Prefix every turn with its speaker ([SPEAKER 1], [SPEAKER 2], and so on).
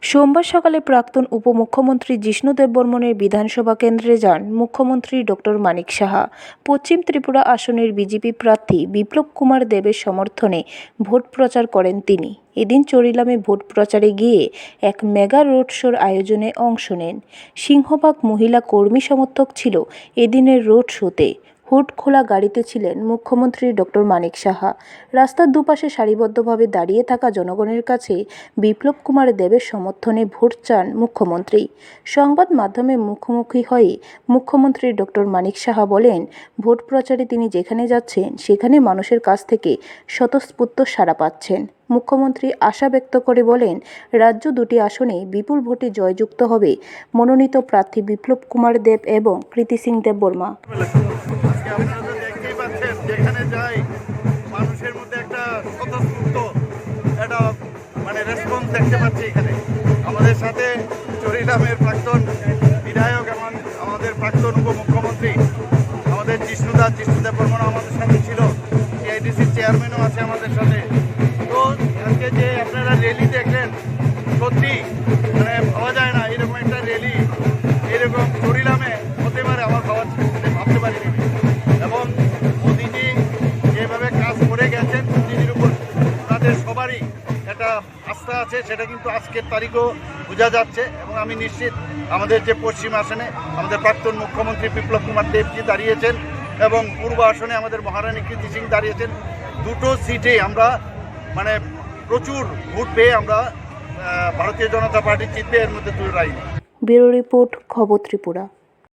[SPEAKER 1] সোমবার সকালে প্রাক্তন উপমুখ্যমন্ত্রী জিষ্ণু দেববর্মনের বিধানসভা কেন্দ্রে যান মুখ্যমন্ত্রী ডক্টর মানিক সাহা। পশ্চিম ত্রিপুরা আসনের বিজেপি প্রার্থী বিপ্লব কুমার দেবের সমর্থনে ভোট প্রচার করেন তিনি। এদিন চরিলামে ভোট প্রচারে গিয়ে এক মেগা রোড শোর আয়োজনে অংশ নেন। সিংহভাগ মহিলা কর্মী সমর্থক ছিল এদিনের রোড শোতে। হুড খোলা গাড়িতে ছিলেন মুখ্যমন্ত্রী ডক্টর মানিক সাহা। রাস্তার দুপাশে সারিবদ্ধভাবে দাঁড়িয়ে থাকা জনগণের কাছে বিপ্লব কুমার দেবের সমর্থনে ভোট চান মুখ্যমন্ত্রী। সংবাদ মাধ্যমে মুখোমুখি হয়ে মুখ্যমন্ত্রী ডক্টর মানিক সাহা বলেন, ভোট প্রচারে তিনি যেখানে যাচ্ছেন সেখানে মানুষের কাছ থেকে স্বতঃস্ফূর্ত সাড়া পাচ্ছেন। মুখ্যমন্ত্রী আশা ব্যক্ত করে বলেন, রাজ্য দুটি আসনে বিপুল ভোটে জয়যুক্ত হবে মনোনীত প্রার্থী বিপ্লব কুমার দেব এবং কৃতি সিং দেববর্মা।
[SPEAKER 2] আপনারা তো দেখতেই পাচ্ছেন, যেখানে যাই মানুষের মধ্যে একটা স্বতঃস্ফূর্ত একটা রেসপন্স দেখতে পাচ্ছি। এখানে আমাদের সাথে চরিলামের প্রাক্তন বিধায়ক এবং আমাদের প্রাক্তন উপমুখ্যমন্ত্রী আমাদের জিষ্ণু দেববর্মন আমাদের সাথে ছিল। টিআইডিসির চেয়ারম্যানও আছে আমাদের সাথে। তো আজকে যে আপনারা র্যালি দেখলেন, সত্যি ভাবা যায় না এরকম একটা র্যালি এরকম চরিলামে হতে পারে, আমার ভাবতে পারিনি। এবং মোদিজি যেভাবে কাজ করে গেছেন, মোদিজির উপর তাদের সবারই একটা আস্থা আছে, সেটা কিন্তু আজকের তারিখও বোঝা যাচ্ছে। এবং আমি নিশ্চিত আমাদের যে পশ্চিম আসনে আমাদের প্রাক্তন মুখ্যমন্ত্রী বিপ্লব কুমার দেবজি দাঁড়িয়েছেন এবং পূর্ব আসনে আমাদের মহারানী কৃতি সিং দাঁড়িয়েছেন। দুটো সিটে আমরা প্রচুর ভোট পেয়ে আমরা ভারতীয় জনতা পার্টি জিতবে, এর মধ্যে দুই রায়।
[SPEAKER 1] ব্যুরো রিপোর্ট, খবর ত্রিপুরা।